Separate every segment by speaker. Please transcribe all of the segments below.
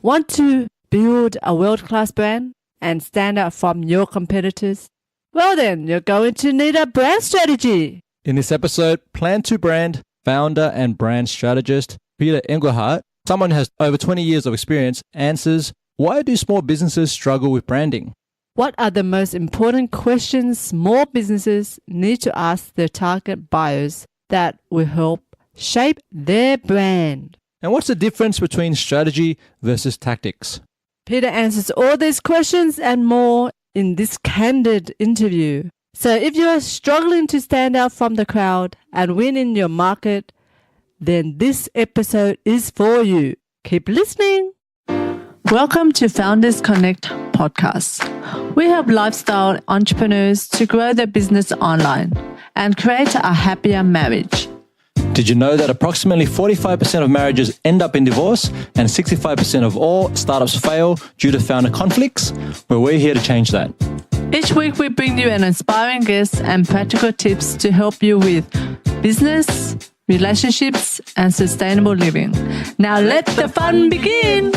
Speaker 1: Want to build a world-class brand and stand out from your competitors? Well then, you're going to need a brand strategy.
Speaker 2: In this episode, Plan to Brand founder and brand strategist Peter Engelhardt, someone who has over 20 years of experience, answers, why do small businesses struggle with branding?
Speaker 1: What are the most important questions small businesses need to ask their target buyers that will help shape their brand?
Speaker 2: And what's the difference between strategy versus tactics?
Speaker 1: Peter answers all these questions and more in this candid interview. So if you are struggling to stand out from the crowd and win in your market, then this episode is for you. Keep listening. Welcome to Founders Connect podcast. We help lifestyle entrepreneurs to grow their business online and create a happier marriage.
Speaker 2: Did you know that approximately 45% of marriages end up in divorce and 65% of all startups fail due to founder conflicts? Well, we're here to change that.
Speaker 1: Each week we bring you an inspiring guest and practical tips to help you with business, relationships, and sustainable living. Now let the fun begin!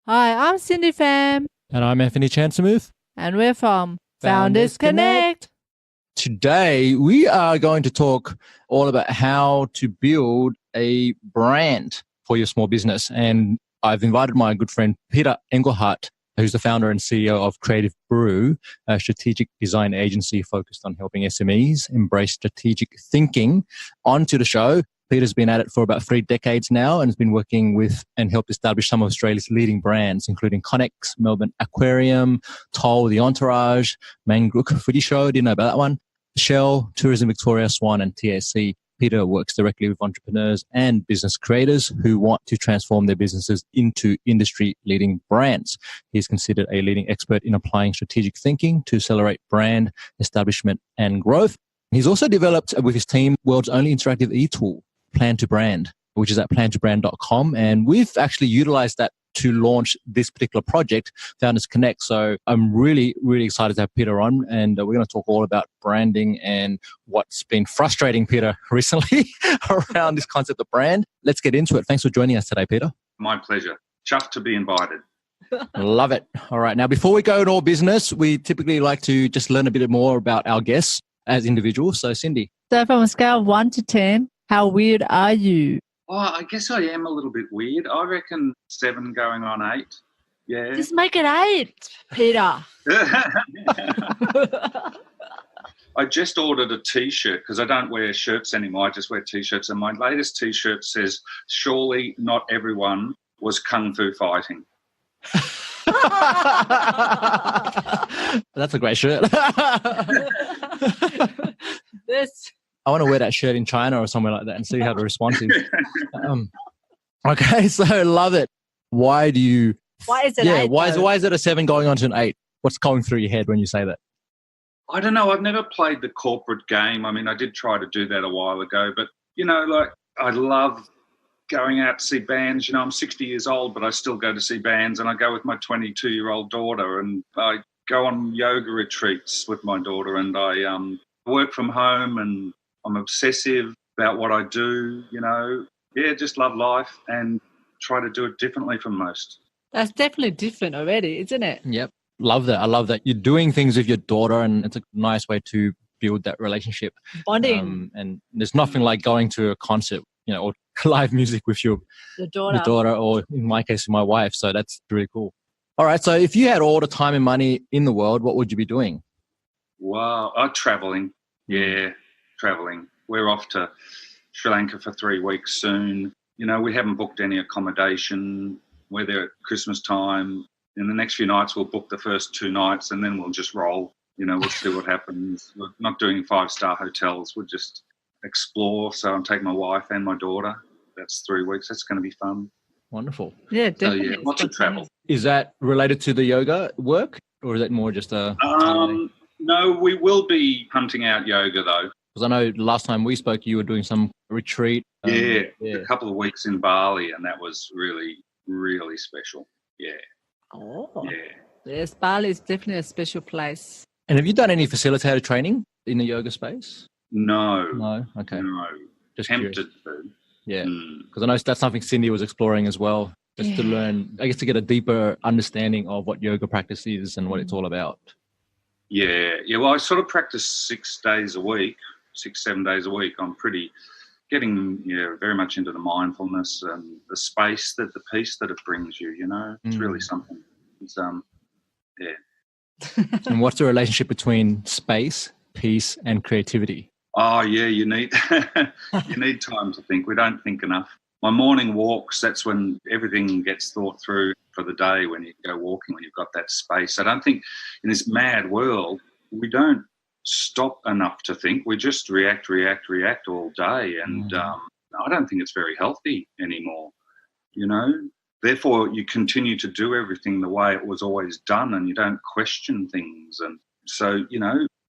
Speaker 1: Hi, I'm Cindy Pham.
Speaker 2: And I'm Anthony Chansamuth.
Speaker 1: And we're from Founders Connect.
Speaker 2: Today, we are going to talk all about how to build a brand for your small business. And I've invited my good friend, Peter Engelhardt, who's the founder and CEO of Creative Brew, a strategic design agency focused on helping SMEs embrace strategic thinking, onto the show. Peter's been at it for about 3 decades now and has been working with and helped establish some of Australia's leading brands, including Connex, Melbourne Aquarium, Toll, The Entourage, Mangrook Footy Show, didn't know about that one, Shell, Tourism Victoria, Swan, and TSC. Peter works directly with entrepreneurs and business creators who want to transform their businesses into industry-leading brands. He's considered a leading expert in applying strategic thinking to accelerate brand establishment and growth. He's also developed with his team world's only interactive e-tool, Plan to Brand, which is at plantobrand.com. And we've actually utilized that to launch this particular project, Founders Connect. So I'm really, really excited to have Peter on. And we're going to talk all about branding and what's been frustrating Peter recently around this concept of brand. Let's get into it. Thanks for joining us today, Peter.
Speaker 3: My pleasure. Chuffed to be invited.
Speaker 2: Love it. All right. Now, before we go into all business, we typically like to just learn a bit more about our guests as individuals. So, Cindy.
Speaker 1: So from a scale of 1 to 10, how weird are you?
Speaker 3: Oh, I guess I am a little bit weird. I reckon 7 going on 8. Yeah.
Speaker 1: Just make it 8, Peter.
Speaker 3: I just ordered a T-shirt because I don't wear shirts anymore. I just wear T-shirts. And my latest T-shirt says, surely not everyone was kung fu fighting.
Speaker 2: That's a great shirt. I want to wear that shirt in China or somewhere like that and see how the response is. Okay, so love it. Why is it 8? Why is it a 7 going on to an 8? What's going through your head when you say that?
Speaker 3: I don't know. I've never played the corporate game. I mean, I did try to do that a while ago, but, I love going out to see bands. I'm 60 years old, but I still go to see bands, and I go with my 22-year-old daughter, and I go on yoga retreats with my daughter, and I work from home, and I'm obsessive about what I do, just love life and try to do it differently from most.
Speaker 1: That's definitely different already, isn't it?
Speaker 2: Yep. Love that. I love that. You're doing things with your daughter and it's a nice way to build that relationship.
Speaker 1: Bonding.
Speaker 2: And there's nothing like going to a concert, or live music with your daughter, or in my case, my wife. So that's really cool. All right. So if you had all the time and money in the world, what would you be doing?
Speaker 3: Wow. Traveling. Yeah. Traveling. We're off to Sri Lanka for 3 weeks soon. We haven't booked any accommodation. We're there at Christmas time. In the next few nights, we'll book the first 2 nights and then we'll just roll. We'll see what happens. We're not doing 5-star hotels. We'll just explore. So I'm taking my wife and my daughter. That's 3 weeks. That's going to be fun.
Speaker 2: Wonderful.
Speaker 1: Yeah, definitely.
Speaker 3: So, lots of travel.
Speaker 2: Is that related to the yoga work or is that more just a...
Speaker 3: No, we will be hunting out yoga though.
Speaker 2: Because I know last time we spoke, you were doing some retreat.
Speaker 3: A couple of weeks in Bali, and that was really, really special. Yeah.
Speaker 1: Oh.
Speaker 3: Yeah.
Speaker 1: Yes, Bali is definitely a special place.
Speaker 2: And have you done any facilitator training in the yoga space?
Speaker 3: No.
Speaker 2: No? Okay.
Speaker 3: No.
Speaker 2: Just
Speaker 3: Tempted
Speaker 2: curious.
Speaker 3: to.
Speaker 2: Yeah. Because I know that's something Cindy was exploring as well, just to learn, I guess, to get a deeper understanding of what yoga practice is and what it's all about.
Speaker 3: Yeah. Well, I sort of practice 6 days a week, 7 days a week. I'm pretty getting very much into the mindfulness and the space, the peace that it brings you. It's really something. It's
Speaker 2: And what's the relationship between space, peace, and creativity?
Speaker 3: Oh yeah, you need you need time to think. We don't think enough. My morning walks, that's when everything gets thought through for the day, when you go walking, when you've got that space. I don't think in this mad world we don't stop enough to think. We just react all day, and I don't think it's very healthy anymore. Therefore you continue to do everything the way it was always done, and you don't question things. And so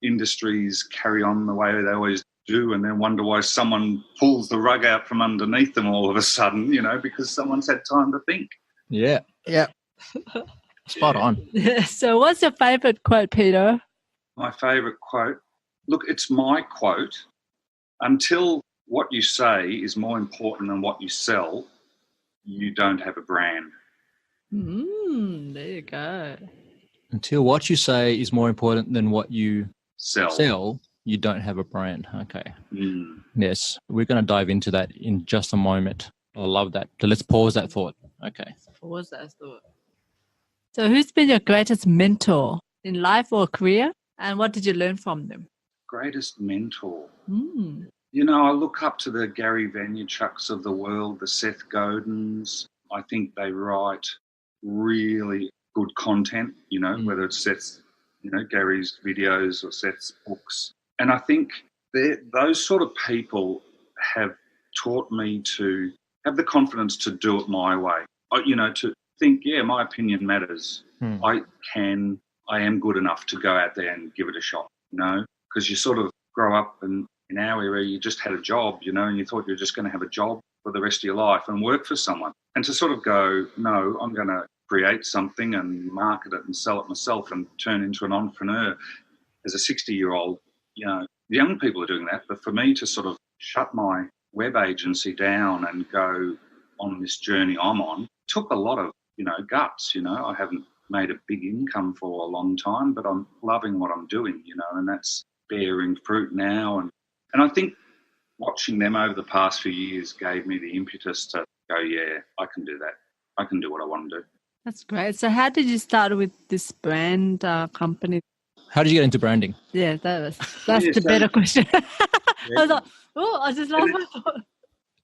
Speaker 3: industries carry on the way they always do, and then wonder why someone pulls the rug out from underneath them all of a sudden, because someone's had time to think.
Speaker 2: Yeah. Spot on.
Speaker 1: So what's your favorite quote, Peter?
Speaker 3: My favorite quote? Look, it's my quote. Until what you say is more important than what you sell, you don't have a brand.
Speaker 1: There you go.
Speaker 2: Until what you say is more important than what you sell, you don't have a brand. Okay. Yes, we're going to dive into that in just a moment. I love that. So let's pause that thought. Okay.
Speaker 1: Pause that thought. So who's been your greatest mentor in life or career, and what did you learn from them?
Speaker 3: Greatest mentor? I look up to the Gary Vaynerchuks of the world, the Seth Godins. I think they write really good content, whether it's Seth's, Gary's videos or Seth's books. And I think those sort of people have taught me to have the confidence to do it my way, to think, my opinion matters. I am good enough to go out there and give it a shot, because you sort of grow up and in our area, you just had a job, and you thought you were just going to have a job for the rest of your life and work for someone. And to sort of go, no, I'm going to create something and market it and sell it myself and turn into an entrepreneur. As a 60-year-old, young people are doing that. But for me to sort of shut my web agency down and go on this journey I'm on took a lot of, guts. I haven't made a big income for a long time, but I'm loving what I'm doing, and that's bearing fruit now. And I think watching them over the past few years gave me the impetus to go, I can do that. I can do what I want to do.
Speaker 1: That's great. So how did you start with this brand company?
Speaker 2: How did you get into branding?
Speaker 1: Yeah, that's the better question. I was like, I just lost my thought.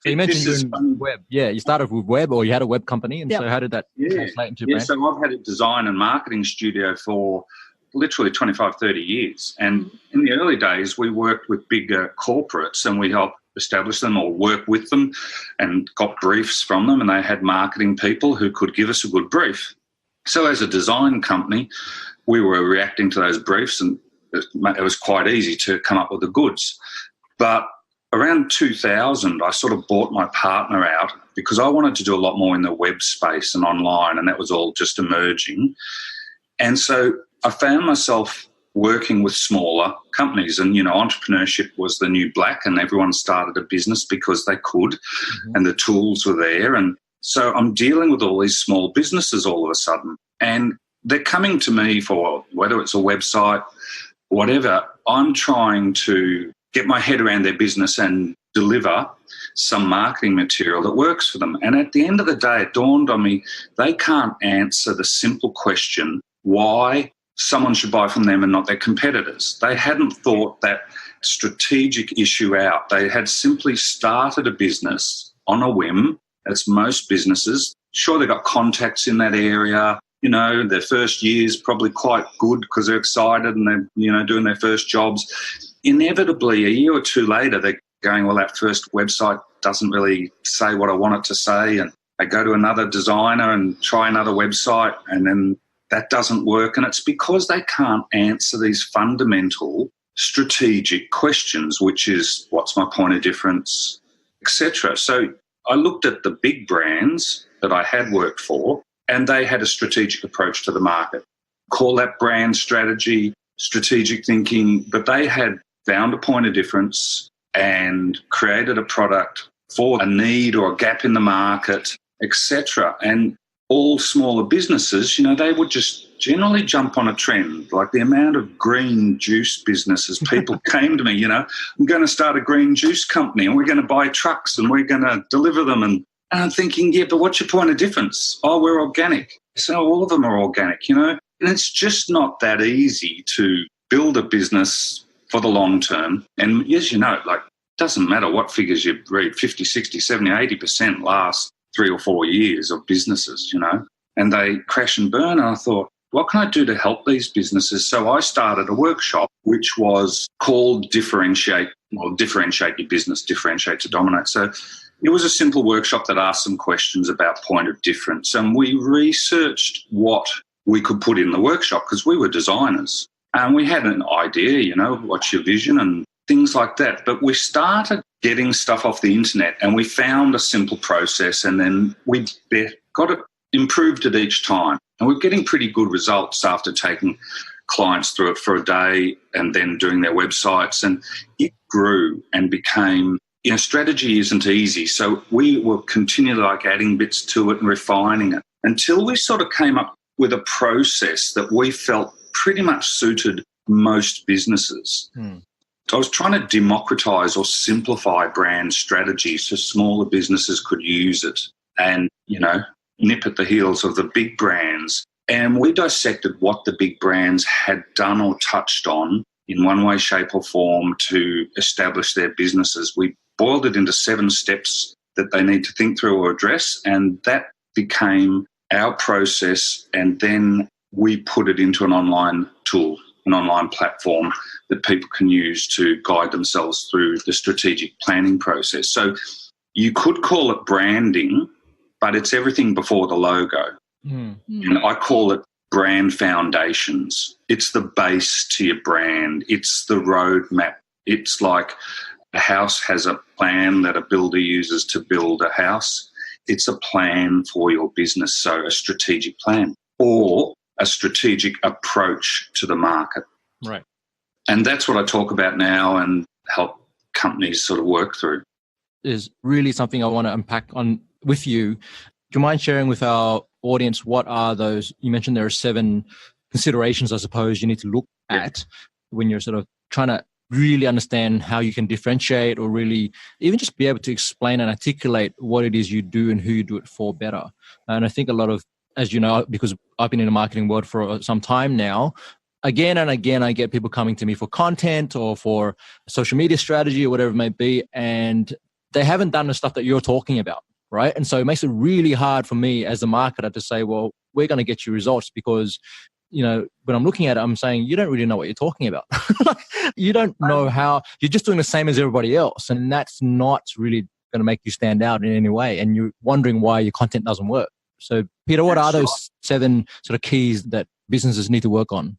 Speaker 2: So you mentioned you're in web. Yeah, you started with web, or you had a web company. And so how did that translate into brand?
Speaker 3: So I've had a design and marketing studio for literally 25, 30 years. And in the early days, we worked with bigger corporates and we helped establish them or work with them and got briefs from them, and they had marketing people who could give us a good brief. So as a design company, we were reacting to those briefs, and it was quite easy to come up with the goods. But around 2000, I sort of bought my partner out because I wanted to do a lot more in the web space and online, and that was all just emerging. And so I found myself working with smaller companies, and, entrepreneurship was the new black, and everyone started a business because they could, and the tools were there. And so I'm dealing with all these small businesses all of a sudden, and they're coming to me for whether it's a website, whatever. I'm trying to get my head around their business and deliver some marketing material that works for them. And at the end of the day, it dawned on me, they can't answer the simple question, why someone should buy from them and not their competitors. They hadn't thought that strategic issue out. They had simply started a business on a whim, as most businesses. Sure, they got contacts in that area. Their first year's probably quite good because they're excited and they're, doing their first jobs. Inevitably, a year or two later, they're going, well, that first website doesn't really say what I want it to say. And they go to another designer and try another website, and then that doesn't work. And it's because they can't answer these fundamental strategic questions, which is, what's my point of difference, etc. So I looked at the big brands that I had worked for, and they had a strategic approach to the market. Call that brand strategy, strategic thinking, but they had found a point of difference and created a product for a need or a gap in the market, etc. And all smaller businesses, they would just generally jump on a trend. Like the amount of green juice businesses, people came to me, I'm going to start a green juice company and we're going to buy trucks and we're going to deliver them. And I'm thinking, yeah, but what's your point of difference? Oh, we're organic. So all of them are organic, And it's just not that easy to build a business for the long term. And as you know, it doesn't matter what figures you read, 50, 60, 70, 80% last 3 or 4 years of businesses, and they crash and burn. And I thought, what can I do to help these businesses? So I started a workshop which was called Differentiate Your Business, Differentiate to Dominate. So it was a simple workshop that asked some questions about point of difference. And we researched what we could put in the workshop because we were designers. And we had an idea, what's your vision and things like that. But we started getting stuff off the internet and we found a simple process and then we got it, improved it each time. And we're getting pretty good results after taking clients through it for a day and then doing their websites. And it grew and became, strategy isn't easy. So we were continually adding bits to it and refining it until we sort of came up with a process that we felt pretty much suited most businesses. So I was trying to democratise or simplify brand strategy so smaller businesses could use it and, nip at the heels of the big brands. And we dissected what the big brands had done or touched on in one way, shape or form to establish their businesses. We boiled it into 7 steps that they need to think through or address, and that became our process. And then we put it into an online tool, an online platform that people can use to guide themselves through the strategic planning process. So you could call it branding, but it's everything before the logo. And I call it brand foundations. It's the base to your brand. It's the roadmap. It's like a house has a plan that a builder uses to build a house. It's a plan for your business, so a strategic plan or a strategic approach to the market.
Speaker 2: Right.
Speaker 3: And that's what I talk about now and help companies sort of work through.
Speaker 2: Is really something I want to unpack on with you. Do you mind sharing with our audience what are those? You mentioned there are 7 considerations, I suppose, you need to look at when you're sort of trying to really understand how you can differentiate or really even just be able to explain and articulate what it is you do and who you do it for better. And I think a lot of, as you know, because I've been in the marketing world for some time now, again and again, I get people coming to me for content or for social media strategy or whatever it may be, and they haven't done the stuff that you're talking about, right? And so it makes it really hard for me as a marketer to say, well, we're going to get you results because, when I'm looking at it, I'm saying, you don't really know what you're talking about. You don't know how, you're just doing the same as everybody else. And that's not really going to make you stand out in any way. And you're wondering why your content doesn't work. So Peter, what are those 7 sort of keys that businesses need to work on?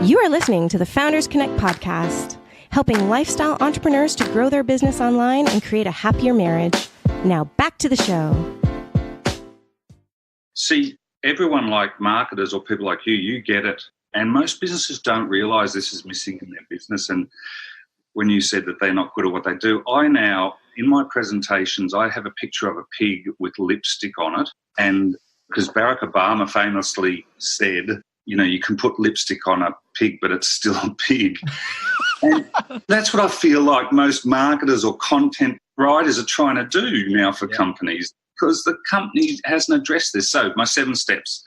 Speaker 4: You are listening to the Founders Connect podcast, helping lifestyle entrepreneurs to grow their business online and create a happier marriage. Now back to the show.
Speaker 3: See, everyone like marketers or people like you get it. And most businesses don't realise this is missing in their business. And when you said that they're not good at what they do, I now, in my presentations, I have a picture of a pig with lipstick on it. And because Barack Obama famously said, you can put lipstick on a pig, but it's still a pig. And that's what I feel like most marketers or content writers are trying to do now for companies, because the company hasn't addressed this. So my 7 steps.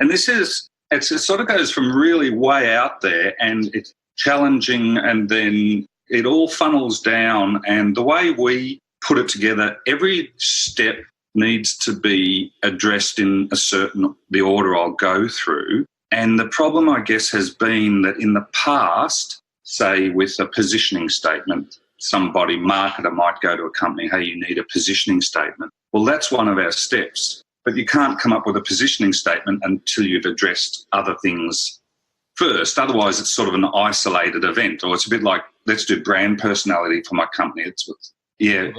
Speaker 3: And this is, it sort of goes from really way out there and it's challenging, and then it all funnels down. And the way we put it together, every step needs to be addressed in the order I'll go through. And the problem, I guess, has been that in the past, say with a positioning statement, marketer might go to a company, hey, you need a positioning statement. Well, that's one of our steps, but you can't come up with a positioning statement until you've addressed other things first. Otherwise, it's sort of an isolated event, or it's a bit like, let's do brand personality for my company. A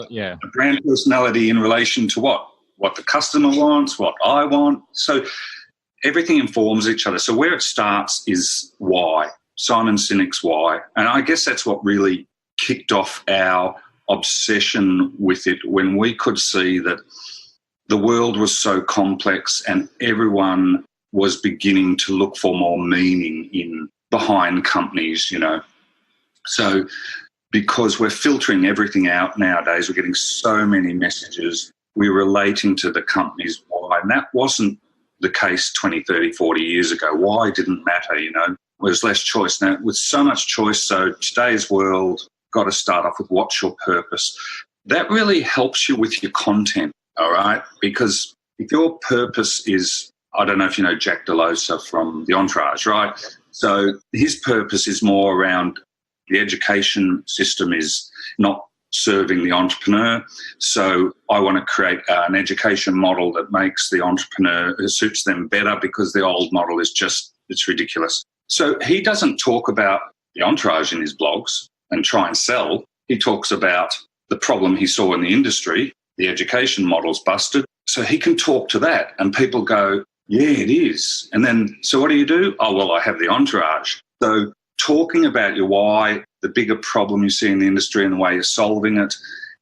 Speaker 3: brand personality in relation to what? What the customer wants, what I want. So everything informs each other. So where it starts is why. Simon Sinek's Why. And I guess that's what really kicked off our obsession with it, when we could see that the world was so complex and everyone was beginning to look for more meaning behind companies, So because we're filtering everything out nowadays, we're getting so many messages, we're relating to the company's why. And that wasn't the case 20, 30, 40 years ago. Why didn't matter, There's less choice. Now, with so much choice, so today's world, got to start off with what's your purpose. That really helps you with your content, all right? Because if your purpose is, I don't know if you know Jack Delosa from The Entourage, right? So his purpose is more around the education system is not serving the entrepreneur. So I want to create an education model that makes the entrepreneur, suits them better, because the old model is just, it's ridiculous. So he doesn't talk about the entourage in his blogs and try and sell. He talks about the problem he saw in the industry, the education model's busted. So he can talk to that and people go, yeah, it is. And then, so what do? Oh, well, I have the entourage. So talking about your why, the bigger problem you see in the industry and the way you're solving it,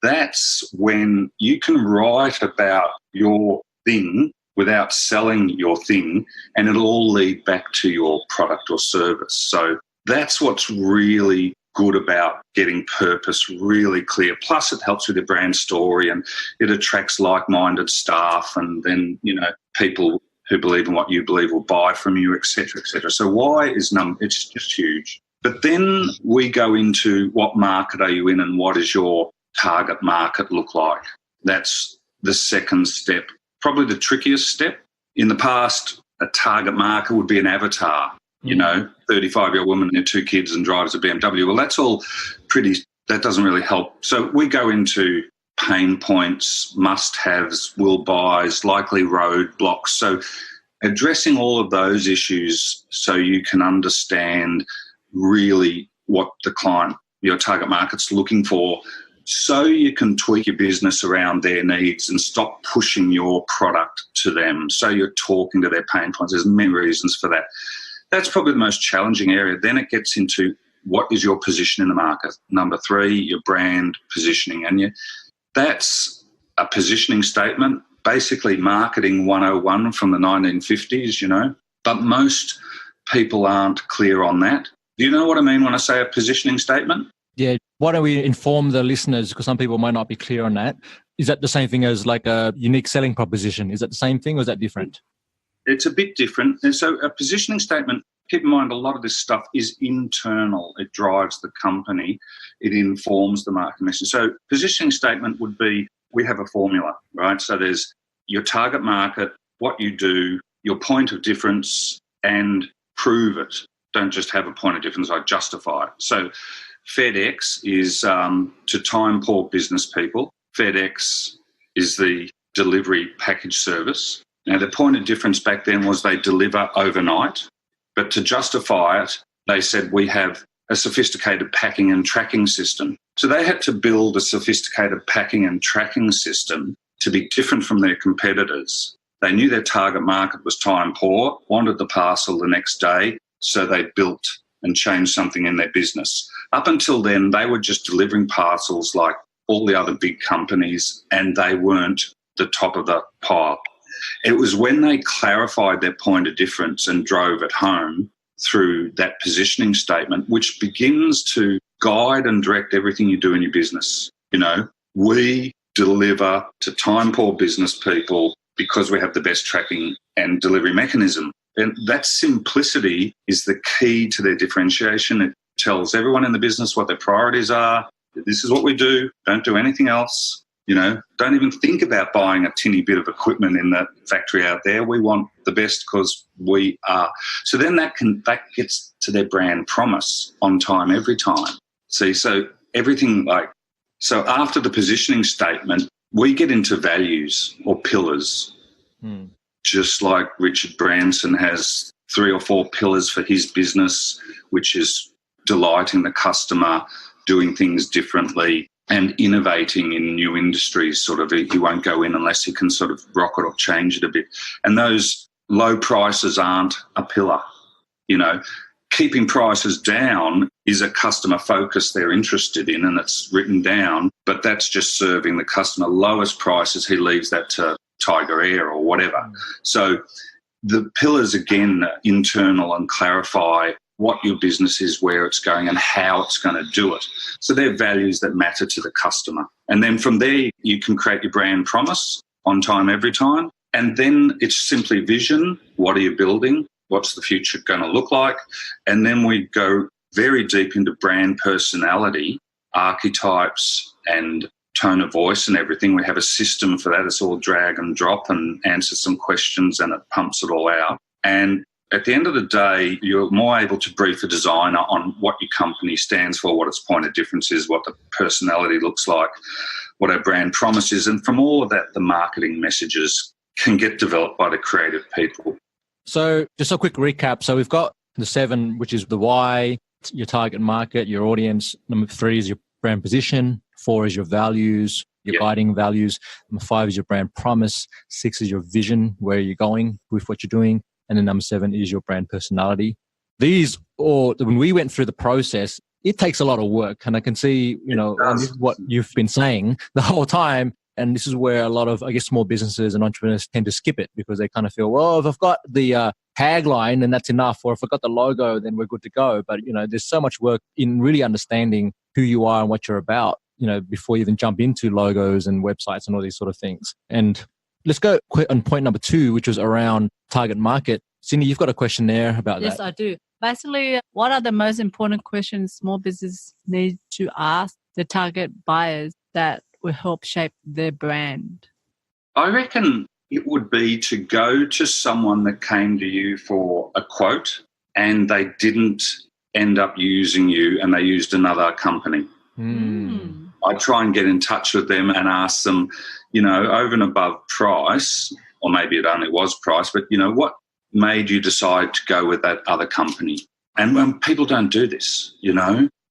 Speaker 3: that's when you can write about your thing without selling your thing, and it'll all lead back to your product or service. So that's what's really good about getting purpose really clear. Plus it helps with your brand story and it attracts like-minded staff, and then, people who believe in what you believe will buy from you, et cetera, et cetera. So why is it's just huge. But then we go into what market are you in and what does your target market look like? That's the second step, probably the trickiest step. In the past, a target market would be an avatar, 35-year-old woman and 2 kids and drives a BMW. Well, that's all that doesn't really help. So we go into pain points, must-haves, will buys, likely roadblocks. So addressing all of those issues so you can understand really what the client, your target market's looking for, so you can tweak your business around their needs and stop pushing your product to them. So you're talking to their pain points. There's many reasons for that. That's probably the most challenging area. Then it gets into what is your position in the market. Number 3, your brand positioning. And that's a positioning statement, basically marketing 101 from the 1950s, but most people aren't clear on that. Do you know what I mean when I say a positioning statement?
Speaker 2: Yeah. Why don't we inform the listeners, because some people might not be clear on that. Is that the same thing as like a unique selling proposition? Is that the same thing or is that different?
Speaker 3: It's a bit different. And so a positioning statement, keep in mind a lot of this stuff is internal. It drives the company. It informs the market message. So positioning statement would be, we have a formula, right? So there's your target market, what you do, your point of difference, and prove it. Don't just have a point of difference, I justify it. So FedEx is to time-poor business people. FedEx is the delivery package service. Now, the point of difference back then was they deliver overnight, but to justify it, they said we have a sophisticated packing and tracking system. So they had to build a sophisticated packing and tracking system to be different from their competitors. They knew their target market was time poor, wanted the parcel the next day, so they built and changed something in their business. Up until then, they were just delivering parcels like all the other big companies, and they weren't the top of the pile. It was when they clarified their point of difference and drove it home through that positioning statement, which begins to guide and direct everything you do in your business. We deliver to time-poor business people because we have the best tracking and delivery mechanism. And that simplicity is the key to their differentiation. It tells everyone in the business what their priorities are. This is what we do. Don't do anything else. Don't even think about buying a tinny bit of equipment in the factory out there. We want the best because we are. So then that gets to their brand promise, on time, every time. See, so everything so after the positioning statement, we get into values or pillars. Just like Richard Branson has 3 or 4 pillars for his business, which is delighting the customer, doing things differently, and innovating in new industries. Sort of, he won't go in unless he can sort of rock it or change it a bit. And those low prices aren't a pillar. keeping prices down is a customer focus they're interested in, and it's written down, but that's just serving the customer. Lowest prices, he leaves that to Tiger Air or whatever. So the pillars, again, internal and clarify what your business is, where it's going and how it's going to do it. So they're values that matter to the customer. And then from there, you can create your brand promise, on time, every time. And then it's simply vision. What are you building? What's the future going to look like? And then we go very deep into brand personality, archetypes and tone of voice and everything. We have a system for that. It's all drag and drop and answer some questions and it pumps it all out. And at the end of the day, you're more able to brief a designer on what your company stands for, what its point of difference is, what the personality looks like, what our brand promise is. And from all of that, the marketing messages can get developed by the creative people.
Speaker 2: So just a quick recap. So we've got the 7, which is the why, your target market, your audience. Number 3 is your brand position. 4 is your values, your guiding values. Number 5 is your brand promise. 6 is your vision, where you're going with what you're doing. And then number 7 is your brand personality. These, or when we went through the process, it takes a lot of work. And I can see, and this is what you've been saying the whole time. And this is where a lot of, I guess, small businesses and entrepreneurs tend to skip it because they kind of feel, well, if I've got the tagline, then that's enough. Or if I've got the logo, then we're good to go. But, there's so much work in really understanding who you are and what you're about, before you even jump into logos and websites and all these sort of things. And let's go on point number 2, which was around target market. Cindy, you've got a question there about that.
Speaker 1: Yes, I do. Basically, what are the most important questions small business need to ask the target buyers that will help shape their brand?
Speaker 3: I reckon it would be to go to someone that came to you for a quote and they didn't end up using you and they used another company. I try and get in touch with them and ask them, over and above price, or maybe it only was price, but, what made you decide to go with that other company? And when people don't do this,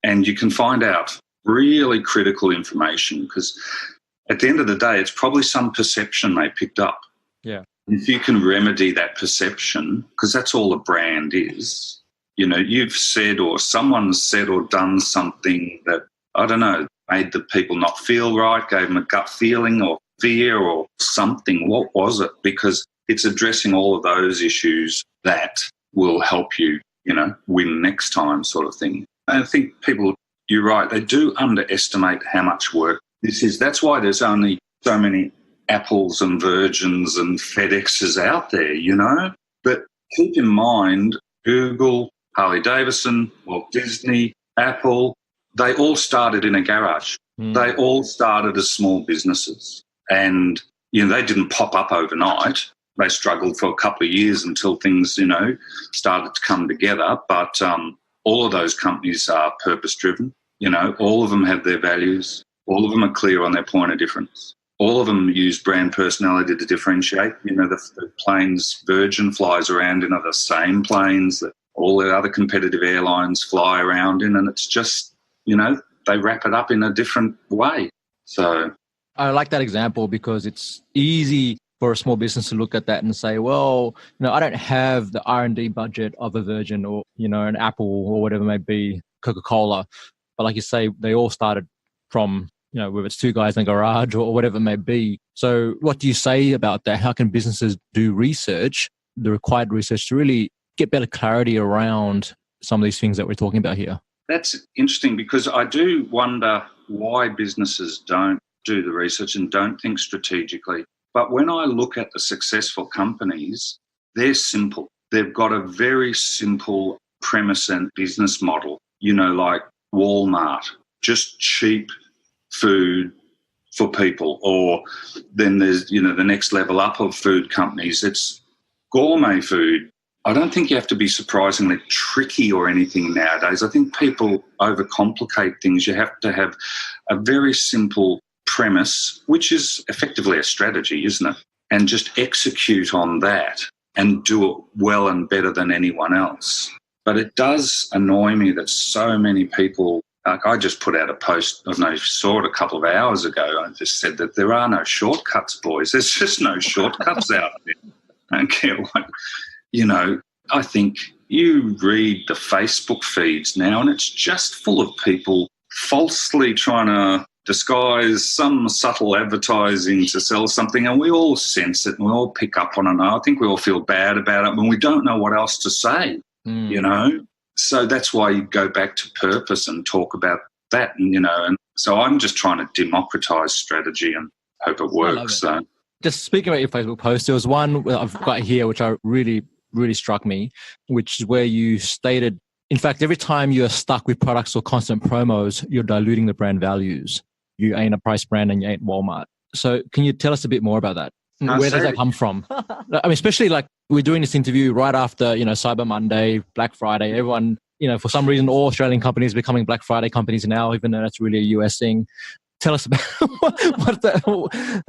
Speaker 3: and you can find out really critical information because at the end of the day, it's probably some perception they picked up.
Speaker 2: Yeah.
Speaker 3: If you can remedy that perception, because that's all a brand is, you've said or someone's said or done something that, I don't know, made the people not feel right, gave them a gut feeling or fear or something. What was it? Because it's addressing all of those issues that will help you, win next time sort of thing. I think people, you're right, they do underestimate how much work this is. That's why there's only so many Apples and Virgins and FedExes out there, But keep in mind, Google, Harley-Davidson, Walt Disney, Apple, they all started in a garage. They all started as small businesses. And, they didn't pop up overnight. They struggled for a couple of years until things, started to come together. But all of those companies are purpose-driven. All of them have their values. All of them are clear on their point of difference. All of them use brand personality to differentiate. The planes Virgin flies around in are the same planes that all the other competitive airlines fly around in. And it's just, they wrap it up in a different way. So
Speaker 2: I like that example because it's easy for a small business to look at that and say, well, I don't have the R&D budget of a Virgin or, an Apple or whatever it may be, Coca-Cola. But like you say, they all started from, whether it's 2 guys in a garage or whatever it may be. So what do you say about that? How can businesses do research, the required research, to really get better clarity around some of these things that we're talking about here?
Speaker 3: That's interesting because I do wonder why businesses don't do the research and don't think strategically. But when I look at the successful companies, they're simple. They've got a very simple premise and business model, like Walmart, just cheap food for people. Or then there's, the next level up of food companies. It's gourmet food. I don't think you have to be surprisingly tricky or anything nowadays. I think people overcomplicate things. You have to have a very simple premise, which is effectively a strategy, isn't it? And just execute on that and do it well and better than anyone else. But it does annoy me that so many people, like I just put out a post, I don't know if you saw it a couple of hours ago, I just said that there are no shortcuts, boys. There's just no shortcuts out there. I don't care what, I think you read the Facebook feeds now and it's just full of people falsely trying to disguise some subtle advertising to sell something, and we all sense it and we all pick up on it. And I think we all feel bad about it when we don't know what else to say, you know. So that's why you go back to purpose and talk about that, and, you know. And so I'm just trying to democratise strategy and hope it works. So.
Speaker 2: Just speaking about your Facebook post, there was one I've got here which I really struck me, which is where you stated, in fact, every time you're stuck with products or constant promos, you're diluting the brand values. You ain't a price brand and you ain't Walmart. So can you tell us a bit more about that? Where does that come from? I mean, especially like we're doing this interview right after, you know, Cyber Monday, Black Friday. Everyone, you know, for some reason, all Australian companies are becoming Black Friday companies now, even though that's really a US thing. Tell us about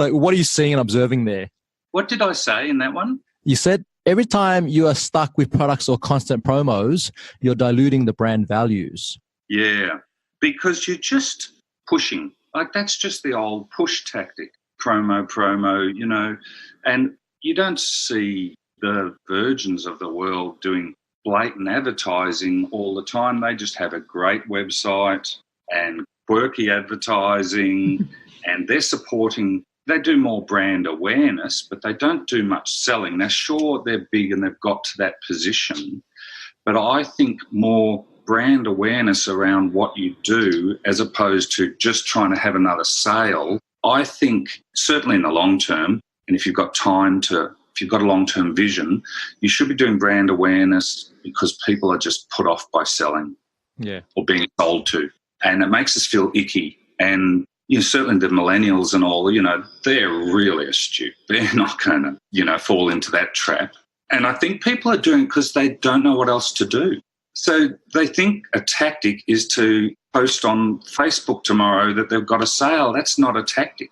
Speaker 2: what are you seeing and observing there?
Speaker 3: What did I say in that one?
Speaker 2: You said every time you are stuck with products or constant promos, you're diluting the brand values.
Speaker 3: Yeah, because you're just pushing. Like, that's just the old push tactic. Promo, you know. And you don't see the virgins of the world doing blatant advertising all the time. They just have a great website and quirky advertising, and they're supporting. They do more brand awareness, but they don't do much selling. Now, sure, they're big and they've got to that position, but I think more brand awareness around what you do as opposed to just trying to have another sale. I think certainly in the long term, and if you've got if you've got a long-term vision, you should be doing brand awareness because people are just put off by selling or being sold to. And it makes us feel icky. And you know, certainly the millennials and all, you know, they're really astute. They're not going to, you know, fall into that trap. And I think people are doing it because they don't know what else to do. So they think a tactic is to post on Facebook tomorrow that they've got a sale. That's not a tactic.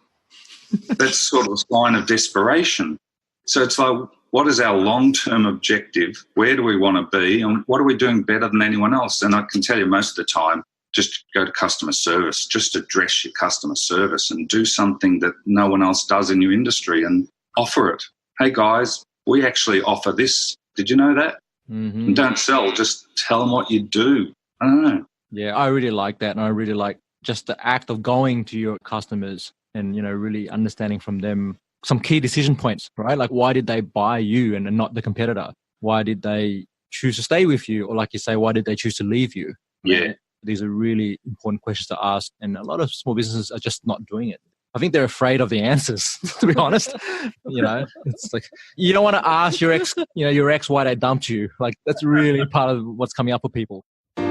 Speaker 3: That's sort of a sign of desperation. So it's like, what is our long-term objective? Where do we want to be? And what are we doing better than anyone else? And I can tell you most of the time, just go to customer service, just address your customer service and do something that no one else does in your industry and offer it. Hey, guys, we actually offer this. Did you know that? Mm-hmm. And don't sell, just tell them what you do. I don't know.
Speaker 2: Yeah, I really like that. And I really like just the act of going to your customers and, you know, really understanding from them some key decision points, right? Like, why did they buy you and not the competitor? Why did they choose to stay with you? Or like you say, why did they choose to leave you?
Speaker 3: Yeah.
Speaker 2: These are really important questions to ask. And a lot of small businesses are just not doing it. I think they're afraid of the answers, to be honest. You know, it's like, you don't want to ask your ex why they dumped you. Like, that's really part of what's coming up with people.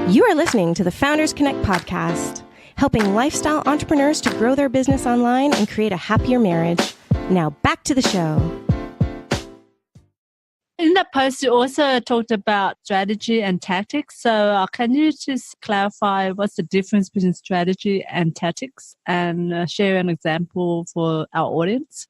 Speaker 4: You are listening to the Founders Connect podcast, helping lifestyle entrepreneurs to grow their business online and create a happier marriage. Now back to the show.
Speaker 1: In that post, you also talked about strategy and tactics. So can you just clarify what's the difference between strategy and tactics and share an example for our audience?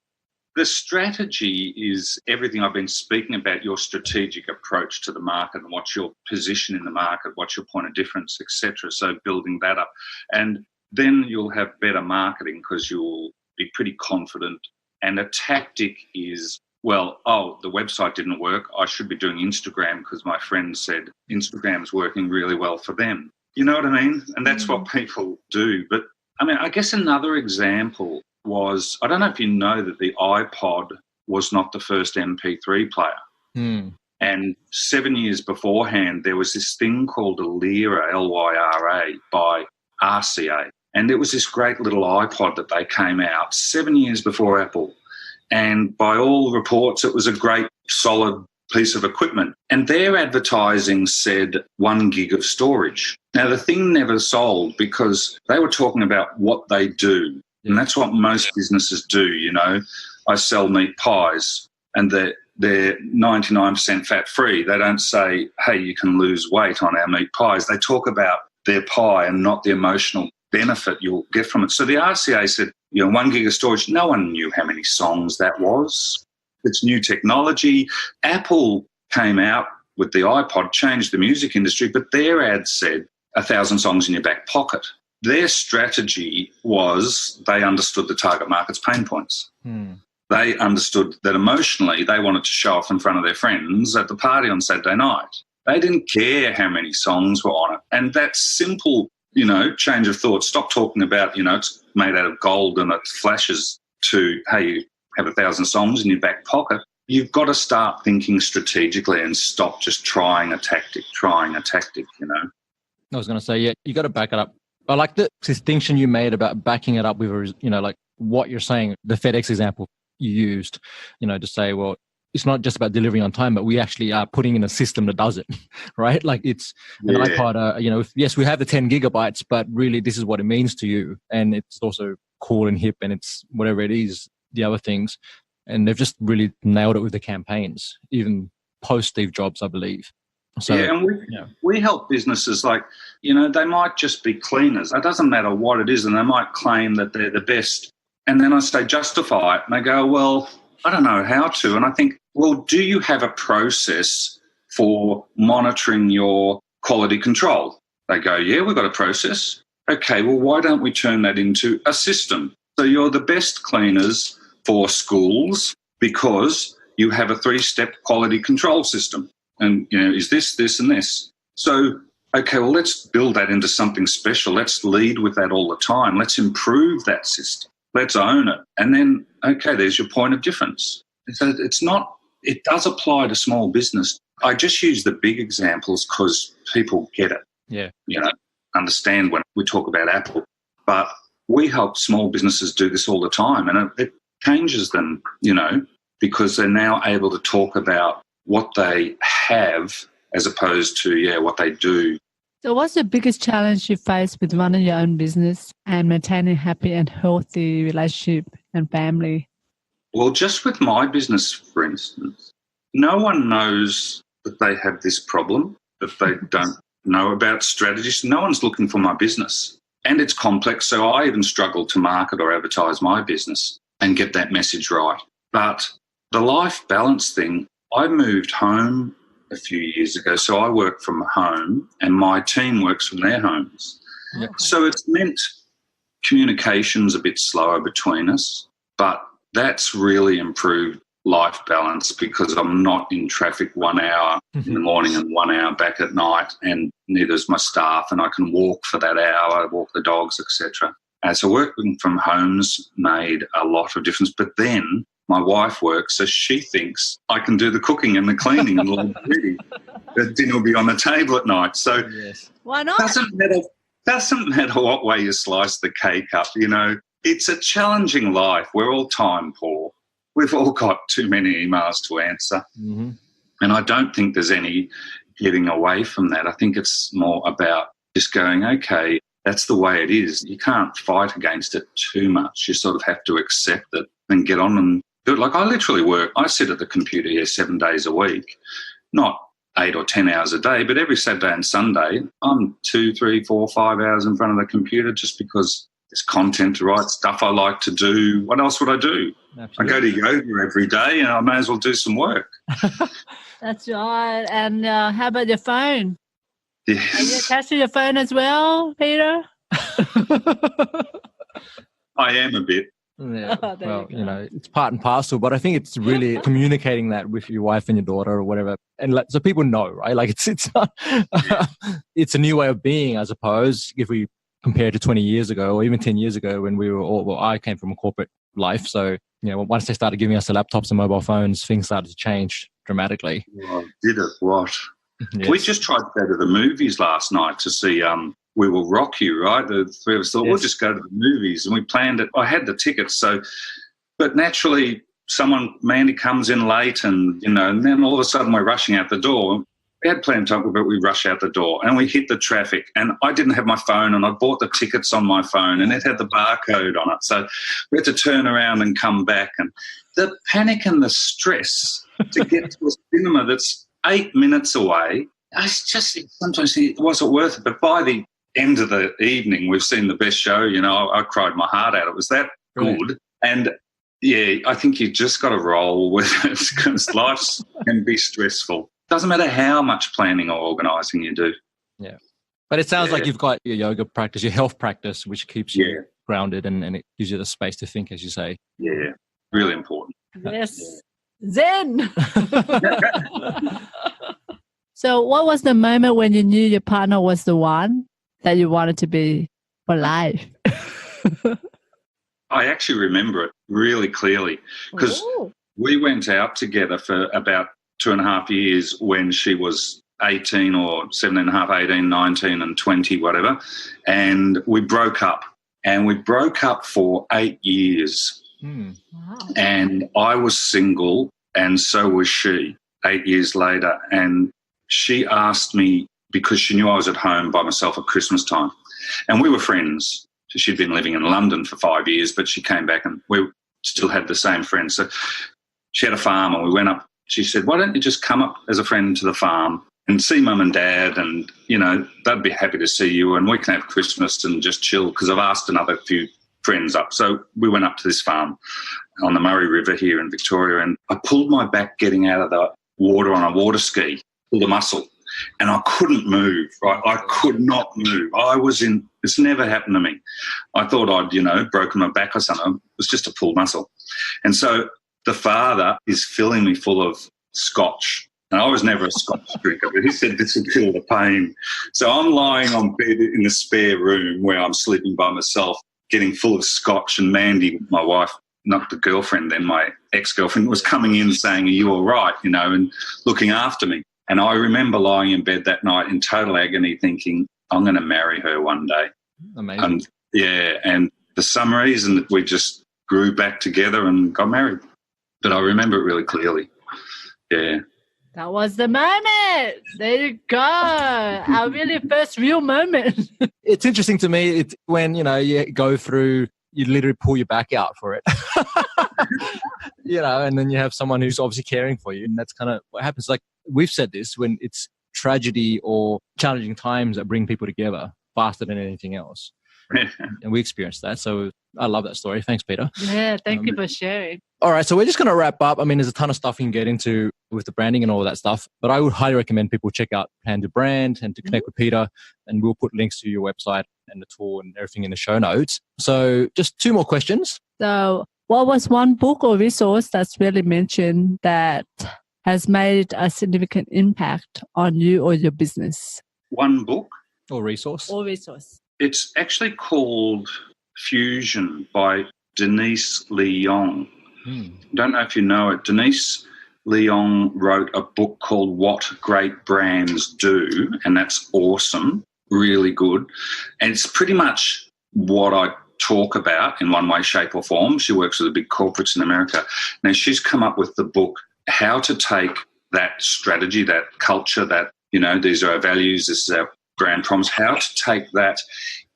Speaker 3: The strategy is everything I've been speaking about, your strategic approach to the market and what's your position in the market, what's your point of difference, etc. So building that up. And then you'll have better marketing because you'll be pretty confident. And a tactic is, well, the website didn't work. I should be doing Instagram because my friend said Instagram's working really well for them. You know what I mean? And that's what people do. But, I mean, I guess another example was, I don't know if you know that the iPod was not the first MP3 player. And 7 years beforehand, there was this thing called a Lyra, Lyra, by RCA. And it was this great little iPod that they came out 7 years before Apple. And by all reports, it was a great, solid piece of equipment. And their advertising said 1 gig of storage. Now, the thing never sold because they were talking about what they do. And that's what most businesses do, you know. I sell meat pies and they're 99% fat-free. They don't say, hey, you can lose weight on our meat pies. They talk about their pie and not the emotional benefit you'll get from it. So the RCA said, 1 gig of storage. No one knew how many songs that was. It's new technology. Apple came out with the iPod, changed the music industry, but their ad said 1,000 songs in your back pocket. Their strategy was they understood the target market's pain points. They understood that emotionally they wanted to show off in front of their friends at the party on Saturday night. They didn't care how many songs were on it. And that simple, change of thought, stop talking about, it's made out of gold and it flashes, to, hey, you have 1,000 songs in your back pocket. You've got to start thinking strategically and stop just trying a tactic.
Speaker 2: I was going to say, yeah, you got to back it up. I like the distinction you made about backing it up with, like what you're saying, the FedEx example you used, to say, well, it's not just about delivering on time, but we actually are putting in a system that does it, right? Like it's an iPod, yes, we have the 10 gigabytes, but really this is what it means to you. And it's also cool and hip and it's whatever it is, the other things. And they've just really nailed it with the campaigns, even post Steve Jobs, I believe. So,
Speaker 3: and we help businesses like, they might just be cleaners. It doesn't matter what it is, and they might claim that they're the best. And then I say, justify it. And they go, well, I don't know how to. And I think, well, do you have a process for monitoring your quality control? They go, yeah, we've got a process. Okay, well, why don't we turn that into a system? So you're the best cleaners for schools because you have a 3-step quality control system. And, is this, and this. So, okay, well, let's build that into something special. Let's lead with that all the time. Let's improve that system. Let's own it. And then, okay, there's your point of difference. So it does apply to small business. I just use the big examples because people get it.
Speaker 2: Yeah.
Speaker 3: Understand when we talk about Apple. But we help small businesses do this all the time. And it changes them, because they're now able to talk about what they have as opposed to, what they do.
Speaker 1: So what's the biggest challenge you face with running your own business and maintaining happy and healthy relationship and family?
Speaker 3: Well, just with my business, for instance, no one knows that they have this problem, that they don't know about strategists. No one's looking for my business. And it's complex, so I even struggle to market or advertise my business and get that message right. But the life balance thing, I moved home a few years ago, so I work from home and my team works from their homes.
Speaker 2: Yep.
Speaker 3: So it's meant communication's a bit slower between us, but that's really improved life balance because I'm not in traffic 1 hour in the morning and 1 hour back at night, and neither is my staff, and I can walk for that hour, walk the dogs, etc. So working from home's made a lot of difference. But then my wife works, so she thinks I can do the cooking and the cleaning and the dinner will be on the table at night. So
Speaker 1: why not?
Speaker 3: Doesn't matter what way you slice the cake up, It's a challenging life. We're all time poor. We've all got too many emails to answer.
Speaker 2: Mm-hmm.
Speaker 3: And I don't think there's any getting away from that. I think it's more about just going, okay, that's the way it is. You can't fight against it too much. You sort of have to accept it and get on and do it. Like I sit at the computer here 7 days a week, not 8 or 10 hours a day, but every Saturday and Sunday, I'm 2, 3, 4, 5 hours in front of the computer just because there's content to write, stuff I like to do. What else would I do? Absolutely. I go to yoga every day and I may as well do some work.
Speaker 1: That's right. And how about your phone?
Speaker 3: Yes.
Speaker 1: Are you attached to your phone as well, Peter?
Speaker 3: I am a bit.
Speaker 2: Yeah. Well, it's part and parcel, but I think it's really communicating that with your wife and your daughter or whatever. And so people know, right? Like it's not, it's a new way of being, I suppose, if we compare to 20 years ago or even 10 years ago when we were I came from a corporate life. So, once they started giving us the laptops and mobile phones, things started to change dramatically.
Speaker 3: Oh, did it? What? Yes. We just tried to go to the movies last night to see We Will Rock You, right? The three of us thought, we'll just go to the movies. And we planned it. I had the tickets. But naturally, Mandy comes in late and then all of a sudden we're rushing out the door. We had planned time, but we rush out the door and we hit the traffic. And I didn't have my phone and I bought the tickets on my phone and it had the barcode on it. So we had to turn around and come back. And the panic and the stress to get to a cinema that's 8 minutes away, sometimes it wasn't worth it. But by the end of the evening, we've seen the best show. I cried my heart out. It was that good. And I think you just got to roll with it because life can be stressful. Doesn't matter how much planning or organising you do.
Speaker 2: Yeah. But it sounds like you've got your yoga practice, your health practice, which keeps you grounded and it gives you the space to think, as you say.
Speaker 3: Yeah, really important.
Speaker 1: Yes. Zen. So what was the moment when you knew your partner was the one that you wanted to be for life?
Speaker 3: I actually remember it really clearly because we went out together for about 2.5 years when she was 18 or 17 and a half, 18, 19 and 20, whatever. And we broke up. And we broke up for 8 years.
Speaker 1: Wow.
Speaker 3: And I was single and so was she 8 years later. And she asked me, because she knew I was at home by myself at Christmas time. And we were friends. She'd been living in London for 5 years, but she came back and we still had the same friends. So she had a farm and we went up. She said, why don't you just come up as a friend to the farm and see Mum and Dad and, you know, they'd be happy to see you and we can have Christmas and just chill, because I've asked another few friends up. So we went up to this farm on the Murray River here in Victoria, and I pulled my back getting out of the water on a water ski, pulled a muscle, and I couldn't move, right? I could not move. It's never happened to me. I thought I'd, you know, broken my back or something. It was just a pulled muscle. And so the father is filling me full of scotch. And I was never a scotch drinker, but he said this would kill the pain. So I'm lying on bed in the spare room where I'm sleeping by myself, getting full of scotch, and Mandy, my wife, not the girlfriend then, my ex-girlfriend, was coming in saying, are you all right, you know, and looking after me. And I remember lying in bed that night in total agony thinking, I'm going to marry her one day.
Speaker 2: Amazing.
Speaker 3: And for some reason we just grew back together and got married. But I remember it really clearly. Yeah.
Speaker 1: That was the moment. There you go. Our really first real moment.
Speaker 2: It's interesting to me. It's when, you know, you go through, you literally pull your back out for it. You know, and then you have someone who's obviously caring for you. And that's kind of what happens. Like we've said this, when it's tragedy or challenging times that bring people together faster than anything else. And we experienced that. So I love that story. Thanks, Peter.
Speaker 1: Yeah, thank you for sharing.
Speaker 2: All right, so we're just going to wrap up. I mean, there's a ton of stuff you can get into with the branding and all of that stuff, but I would highly recommend people check out Candid Brand and to connect with Peter, and we'll put links to your website and the tool and everything in the show notes. So just 2 more questions.
Speaker 1: So what was one book or resource that's really mentioned that has made a significant impact on you or your business?
Speaker 3: One book?
Speaker 2: Or resource.
Speaker 3: It's actually called Fusion by Denise Leong. Don't know if you know it. Denise Leong wrote a book called What Great Brands Do, and that's awesome, really good. And it's pretty much what I talk about in one way, shape or form. She works with the big corporates in America. Now, she's come up with the book, how to take that strategy, that culture, that, you know, these are our values, this is our brand promise, how to take that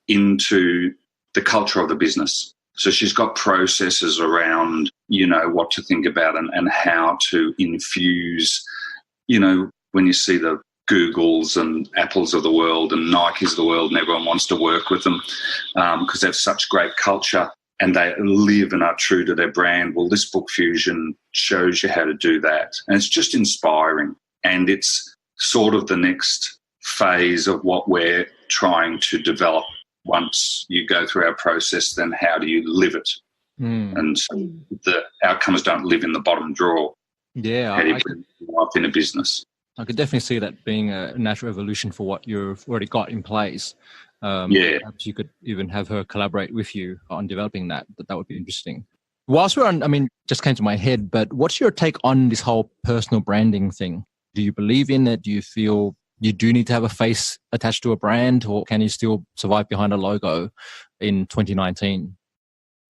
Speaker 3: into the culture of the business. So she's got processes around, you know, what to think about and how to infuse, you know, when you see the Googles and Apples of the world and Nikes of the world and everyone wants to work with them because they have such great culture and they live and are true to their brand. Well, this book, Fusion, shows you how to do that. And it's just inspiring. And it's sort of the next phase of what we're trying to develop. Once you go through our process, then how do you live it? And so the outcomes don't live in the bottom drawer.
Speaker 2: Yeah.
Speaker 3: How do you bring life in a business?
Speaker 2: I could definitely see that being a natural evolution for what you've already got in place. Perhaps you could even have her collaborate with you on developing that. That would be interesting. Whilst we're on, I mean, just came to my head, but what's your take on this whole personal branding thing? Do you believe in it? Do you feel you do need to have a face attached to a brand, or can you still survive behind a logo in 2019?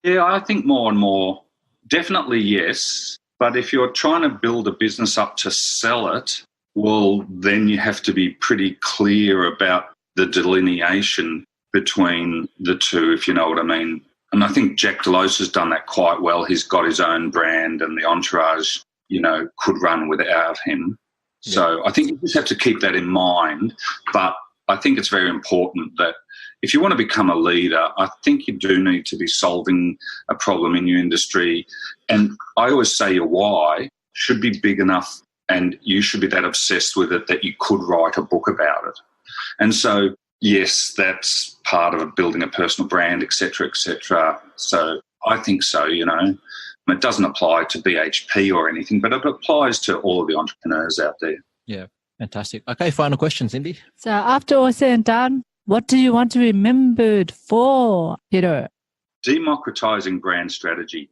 Speaker 3: Yeah, I think more and more, definitely yes. But if you're trying to build a business up to sell it, well, then you have to be pretty clear about the delineation between the two, if you know what I mean. And I think Jack Delos has done that quite well. He's got his own brand and the entourage, you know, could run without him. Yeah. So I think you just have to keep that in mind. But I think it's very important that if you want to become a leader, I think you do need to be solving a problem in your industry. And I always say your why should be big enough and you should be that obsessed with it that you could write a book about it. And so, yes, that's part of building a personal brand, et cetera, et cetera. So I think so, you know. It doesn't apply to BHP or anything, but it applies to all of the entrepreneurs out there.
Speaker 2: Yeah. Fantastic. Okay, final question, Cindy.
Speaker 1: So after all said and done, what do you want to be remembered for, Peter?
Speaker 3: Democratizing brand strategy.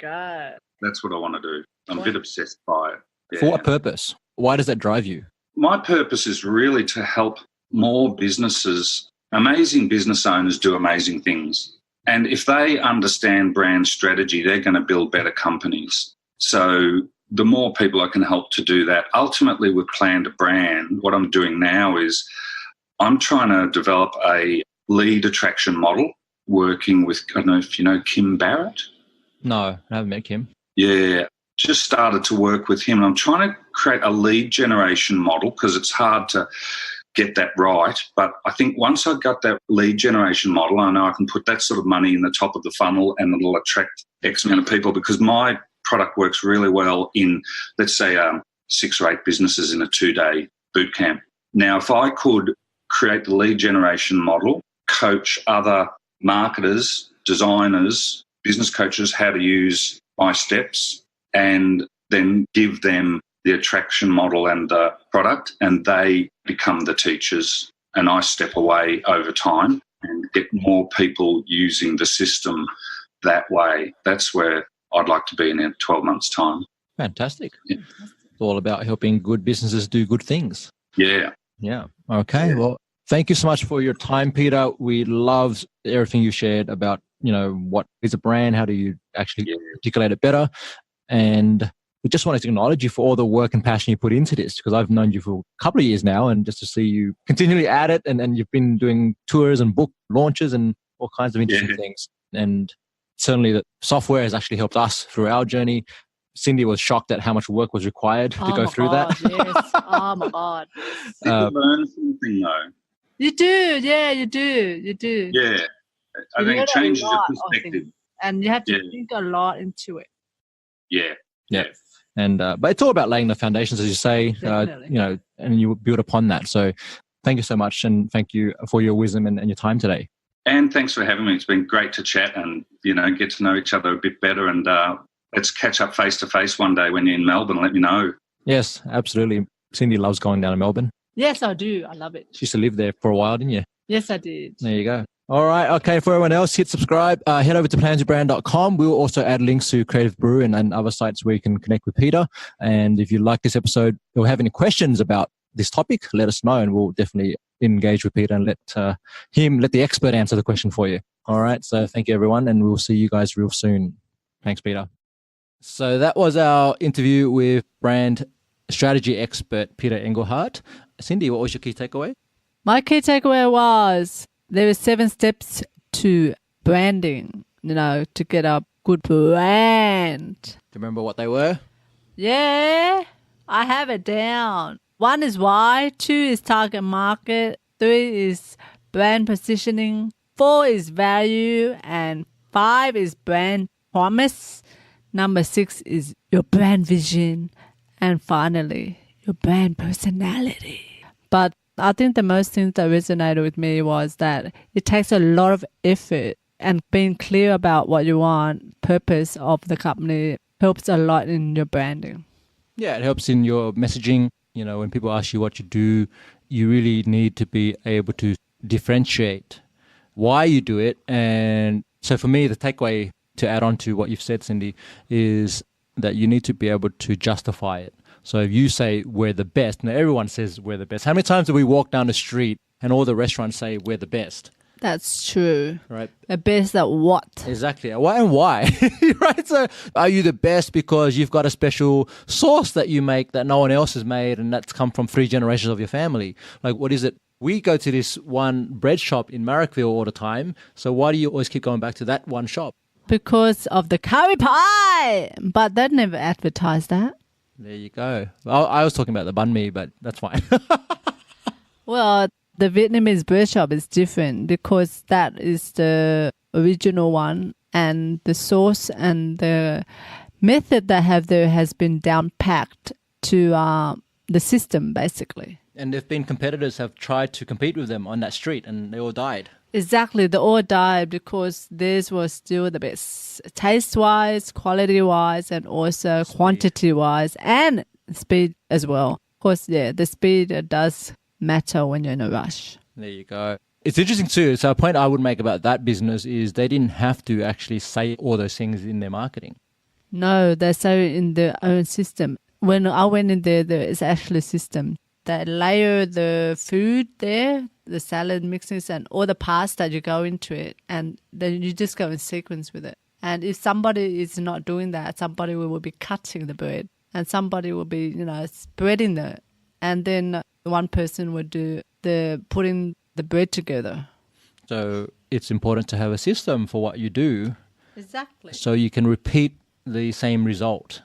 Speaker 1: God.
Speaker 3: That's what I want to do. I'm a bit obsessed by it. Yeah.
Speaker 2: For what purpose? Why does that drive you?
Speaker 3: My purpose is really to help more businesses, amazing business owners, do amazing things. And if they understand brand strategy, they're going to build better companies. So the more people I can help to do that, ultimately with Plan to Brand, what I'm doing now is I'm trying to develop a lead attraction model working with, I don't know if you know Kim Barrett.
Speaker 2: No, I haven't met Kim.
Speaker 3: Yeah, just started to work with him. And I'm trying to create a lead generation model because it's hard to get that right. But I think once I got that lead generation model, I know I can put that sort of money in the top of the funnel and it'll attract X amount of people, because my product works really well in, let's say, 6 or 8 businesses in a 2-day boot camp. Now, if I could create the lead generation model, coach other marketers, designers, business coaches how to use my steps, and then give them the attraction model and the product, and they become the teachers, and I step away over time and get more people using the system that way. That's where I'd like to be in 12 months' time.
Speaker 2: Fantastic.
Speaker 3: Yeah.
Speaker 2: It's all about helping good businesses do good things.
Speaker 3: Yeah.
Speaker 2: Yeah. Okay.
Speaker 3: Yeah.
Speaker 2: Well, thank you so much for your time, Peter. We loved everything you shared about, what is a brand? How do you actually articulate it better? And we just wanted to acknowledge you for all the work and passion you put into this, because I've known you for a couple of years now, and just to see you continually at it, and you've been doing tours and book launches and all kinds of interesting things. And certainly the software has actually helped us through our journey. Cindy was shocked at how much work was required to go through that.
Speaker 1: Yes. Oh my God.
Speaker 3: Did you learn something though?
Speaker 1: You do. Yeah, you do. You do.
Speaker 3: Yeah. I think it changes your perspective.
Speaker 1: And you have to think a lot into it.
Speaker 3: Yeah.
Speaker 2: Yeah. And but it's all about laying the foundations, as you say, and you build upon that. So thank you so much, and thank you for your wisdom and your time today.
Speaker 3: And thanks for having me. It's been great to chat and, get to know each other a bit better. And let's catch up face to face one day when you're in Melbourne. Let me know. Yes,
Speaker 2: absolutely. Cindy loves going down to Melbourne.
Speaker 1: Yes, I do. I love it.
Speaker 2: She used to live there for a while, didn't you?
Speaker 1: Yes, I did.
Speaker 2: There you go. All right. Okay. For everyone else, hit subscribe. Head over to plantobrand.com. We'll also add links to Creative Brew and other sites where you can connect with Peter. And if you like this episode or have any questions about this topic, let us know, and we'll definitely engage with Peter and let the expert answer the question for you. All right. So thank you, everyone. And we'll see you guys real soon. Thanks, Peter. So that was our interview with brand strategy expert Peter Engelhardt. Cindy, what was your key takeaway?
Speaker 1: My key takeaway was there were 7 steps to branding, to get a good brand.
Speaker 2: Do you remember what they were?
Speaker 1: Yeah, I have it down. 1 is why, 2 is target market, 3 is brand positioning, 4 is value, and 5 is brand promise. Number 6 is your brand vision. And finally, your brand personality. But I think the most thing that resonated with me was that it takes a lot of effort, and being clear about what you want, purpose of the company, helps a lot in your branding.
Speaker 2: Yeah, it helps in your messaging. When people ask you what you do, you really need to be able to differentiate why you do it. And so for me, the takeaway to add on to what you've said, Cindy, is that you need to be able to justify it. So if you say we're the best, now everyone says we're the best. How many times do we walk down the street and all the restaurants say we're the best?
Speaker 1: That's true.
Speaker 2: Right.
Speaker 1: The best at what?
Speaker 2: Exactly. Why and why? Right. So are you the best because you've got a special sauce that you make that no one else has made, and that's come from 3 generations of your family? Like, what is it? We go to this one bread shop in Marrickville all the time. So why do you always keep going back to that one shop?
Speaker 1: Because of the curry pie. But they never advertised that.
Speaker 2: There you go. I was talking about the banh mi, but that's fine.
Speaker 1: Well, the Vietnamese bread shop is different because that is the original one, and the sauce and the method they have there has been down-packed to the system, basically.
Speaker 2: And there've been competitors have tried to compete with them on that street, and they all died.
Speaker 1: Exactly. They all died because theirs was still the best taste-wise, quality-wise, and also quantity-wise, and speed as well. Of course, yeah, the speed does matter when you're in a rush.
Speaker 2: There you go. It's interesting too. So a point I would make about that business is they didn't have to actually say all those things in their marketing.
Speaker 1: No, they say in their own system. When I went in there is actually a system. They layer the food there, the salad mixes and all the parts that you go into it. And then you just go in sequence with it. And if somebody is not doing that, somebody will be cutting the bread. And somebody will be, spreading it. And then one person would do the putting the bread together.
Speaker 2: So it's important to have a system for what you do.
Speaker 1: Exactly.
Speaker 2: So you can repeat the same result,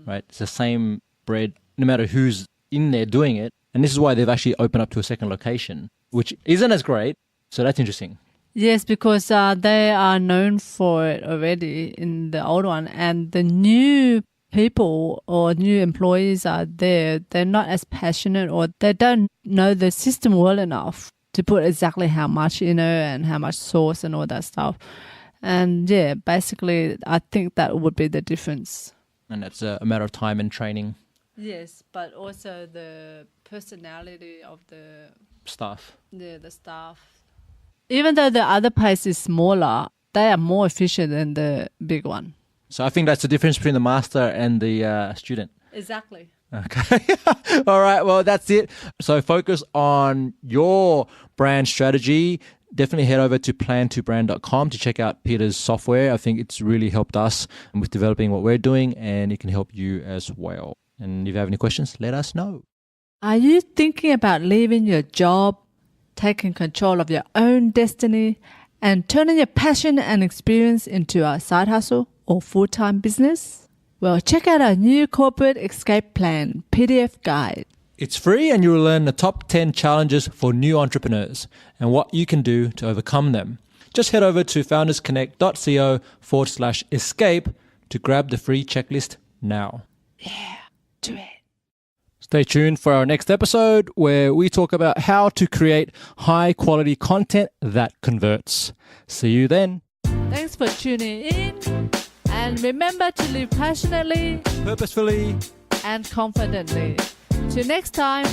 Speaker 2: right? It's the same bread, no matter who's in there doing it. And this is why they've actually opened up to a second location, which isn't as great. So that's interesting.
Speaker 1: Yes, because they are known for it already in the old one. And the new people or new employees are there, they're not as passionate or they don't know the system well enough to put exactly how much, and how much sauce and all that stuff. And yeah, basically, I think that would be the difference.
Speaker 2: And that's a matter of time and training.
Speaker 1: Yes, but also the personality of the
Speaker 2: Staff.
Speaker 1: the staff. Even though the other place is smaller, they are more efficient than the big one.
Speaker 2: So I think that's the difference between the master and the student.
Speaker 1: Exactly.
Speaker 2: Okay. All right. Well, that's it. So focus on your brand strategy. Definitely head over to plan2brand.com to check out Peter's software. I think it's really helped us with developing what we're doing, and it can help you as well. And if you have any questions, let us know.
Speaker 1: Are you thinking about leaving your job, taking control of your own destiny, and turning your passion and experience into a side hustle or full-time business? Well, check out our new Corporate Escape Plan PDF guide.
Speaker 2: It's free and you will learn the top 10 challenges for new entrepreneurs and what you can do to overcome them. Just head over to foundersconnect.co/escape to grab the free checklist now.
Speaker 1: Yeah, do it.
Speaker 2: Stay tuned for our next episode where we talk about how to create high quality content that converts. See you then.
Speaker 1: Thanks for tuning in. And remember to live passionately,
Speaker 2: Purposefully
Speaker 1: and confidently. Till next time.